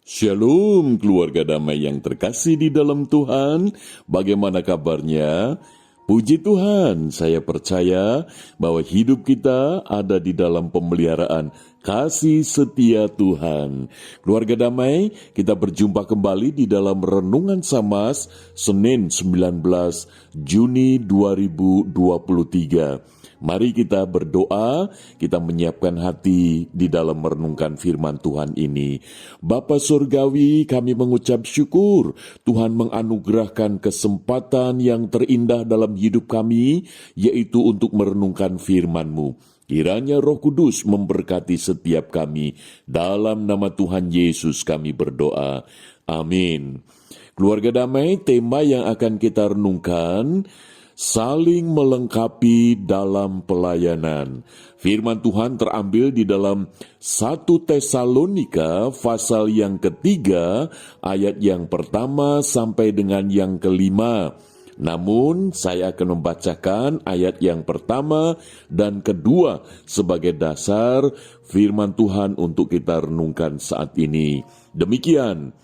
Shalom keluarga damai yang terkasih di dalam Tuhan. Bagaimana kabarnya? Puji Tuhan, saya percaya bahwa hidup kita ada di dalam pemeliharaan kasih setia Tuhan. Keluarga damai, kita berjumpa kembali di dalam Renungan Samas Senin 19 Juni 2023. Mari kita berdoa, kita menyiapkan hati di dalam merenungkan firman Tuhan ini. Bapa Surgawi, kami mengucap syukur Tuhan menganugerahkan kesempatan yang terindah dalam hidup kami, yaitu untuk merenungkan firman-Mu. Kiranya Roh Kudus memberkati setiap kami. Dalam nama Tuhan Yesus kami berdoa. Amin. Keluarga damai, tema yang akan kita renungkan, saling melengkapi dalam pelayanan. Firman Tuhan terambil di dalam 1 Tesalonika pasal yang ketiga, ayat yang pertama sampai dengan yang kelima. Namun saya akan membacakan ayat yang pertama dan kedua sebagai dasar firman Tuhan untuk kita renungkan saat ini. Demikian,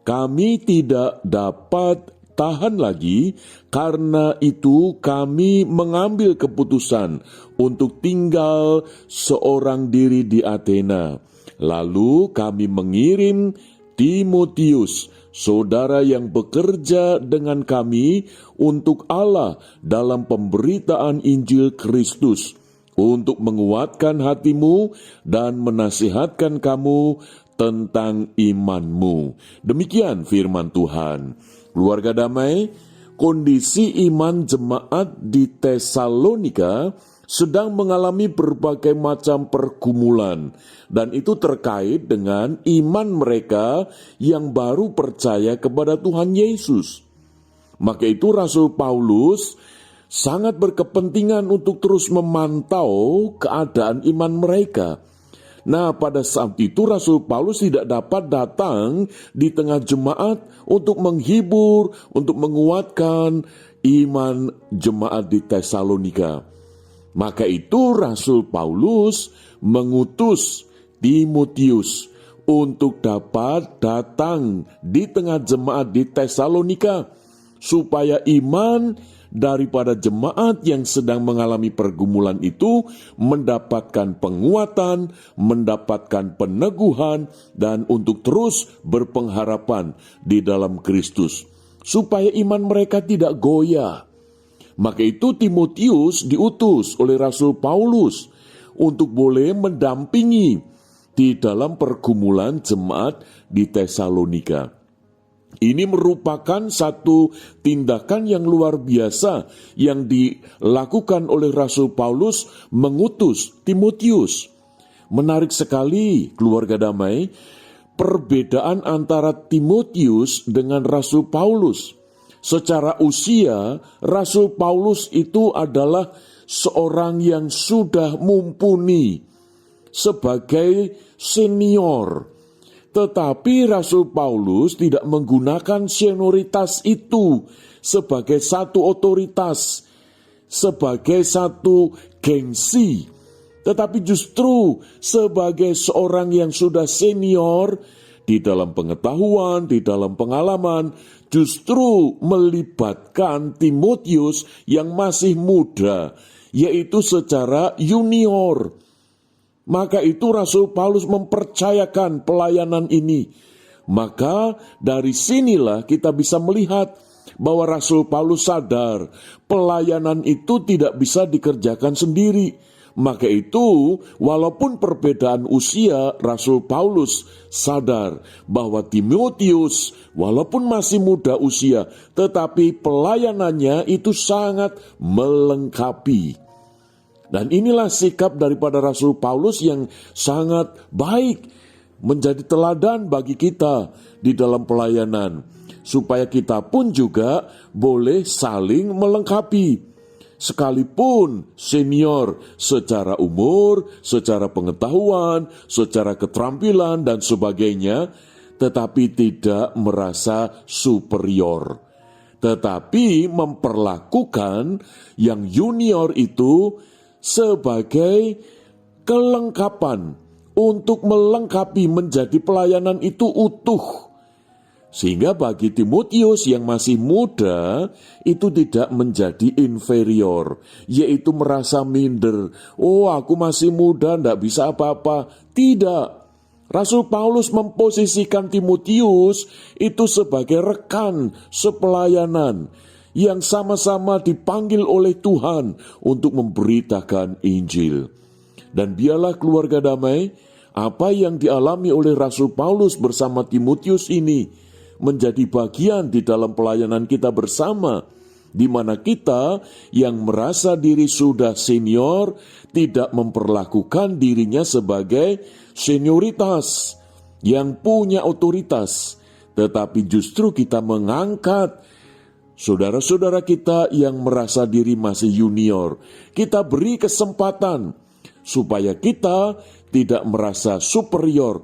kami tidak dapat tahan lagi, karena itu kami mengambil keputusan untuk tinggal seorang diri di Athena. Lalu kami mengirim Timotius, saudara yang bekerja dengan kami untuk Allah dalam pemberitaan Injil Kristus, untuk menguatkan hatimu dan menasihatkan kamu tentang imanmu. Demikian firman Tuhan. Keluarga damai, kondisi iman jemaat di Tesalonika sedang mengalami berbagai macam pergumulan, dan itu terkait dengan iman mereka yang baru percaya kepada Tuhan Yesus. Maka itu Rasul Paulus sangat berkepentingan untuk terus memantau keadaan iman mereka. Nah, pada saat itu Rasul Paulus tidak dapat datang di tengah jemaat untuk menghibur, untuk menguatkan iman jemaat di Tesalonika. Maka itu Rasul Paulus mengutus Timotius untuk dapat datang di tengah jemaat di Tesalonika, supaya iman daripada jemaat yang sedang mengalami pergumulan itu mendapatkan penguatan, mendapatkan peneguhan, dan untuk terus berpengharapan di dalam Kristus, supaya iman mereka tidak goyah. Maka itu Timotius diutus oleh Rasul Paulus untuk boleh mendampingi di dalam pergumulan jemaat di Tesalonika. Ini merupakan satu tindakan yang luar biasa yang dilakukan oleh Rasul Paulus mengutus Timotius. Menarik sekali, keluarga damai, perbedaan antara Timotius dengan Rasul Paulus. Secara usia, Rasul Paulus itu adalah seorang yang sudah mumpuni sebagai senior. Tetapi Rasul Paulus tidak menggunakan senioritas itu sebagai satu otoritas, sebagai satu gengsi, tetapi justru sebagai seorang yang sudah senior di dalam pengetahuan, di dalam pengalaman, justru melibatkan Timotius yang masih muda, yaitu secara junior. Maka itu Rasul Paulus mempercayakan pelayanan ini. Maka dari sinilah kita bisa melihat bahwa Rasul Paulus sadar pelayanan itu tidak bisa dikerjakan sendiri. Maka itu walaupun perbedaan usia, Rasul Paulus sadar bahwa Timotius walaupun masih muda usia, tetapi pelayanannya itu sangat melengkapi. Dan inilah sikap daripada Rasul Paulus yang sangat baik, menjadi teladan bagi kita di dalam pelayanan, supaya kita pun juga boleh saling melengkapi. Sekalipun senior secara umur, secara pengetahuan, secara keterampilan dan sebagainya, tetapi tidak merasa superior. Tetapi memperlakukan yang junior itu sebagai kelengkapan untuk melengkapi menjadi pelayanan itu utuh. Sehingga bagi Timotius yang masih muda, itu tidak menjadi inferior, yaitu merasa minder. Oh, aku masih muda, tidak bisa apa-apa. Tidak. Rasul Paulus memposisikan Timotius itu sebagai rekan sepelayanan yang sama-sama dipanggil oleh Tuhan untuk memberitakan Injil. Dan biarlah keluarga damai, apa yang dialami oleh Rasul Paulus bersama Timotius ini menjadi bagian di dalam pelayanan kita bersama, di mana kita yang merasa diri sudah senior tidak memperlakukan dirinya sebagai senioritas yang punya otoritas, tetapi justru kita mengangkat saudara-saudara kita yang merasa diri masih junior. Kita beri kesempatan supaya kita tidak merasa superior,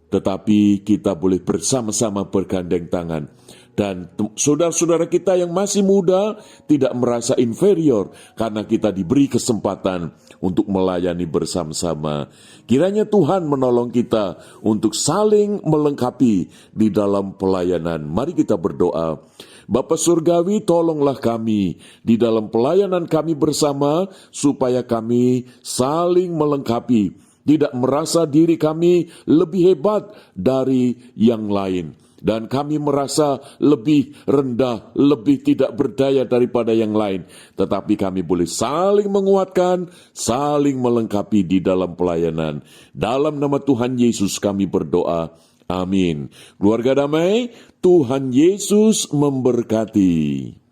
tetapi kita boleh bersama-sama bergandeng tangan. Dan saudara-saudara kita yang masih muda tidak merasa inferior karena kita diberi kesempatan untuk melayani bersama-sama. Kiranya Tuhan menolong kita untuk saling melengkapi di dalam pelayanan. Mari kita berdoa. Bapa Surgawi, tolonglah kami di dalam pelayanan kami bersama supaya kami saling melengkapi, tidak merasa diri kami lebih hebat dari yang lain, dan kami merasa lebih rendah, lebih tidak berdaya daripada yang lain. Tetapi kami boleh saling menguatkan, saling melengkapi di dalam pelayanan. Dalam nama Tuhan Yesus kami berdoa. Amin. Keluarga damai, Tuhan Yesus memberkati.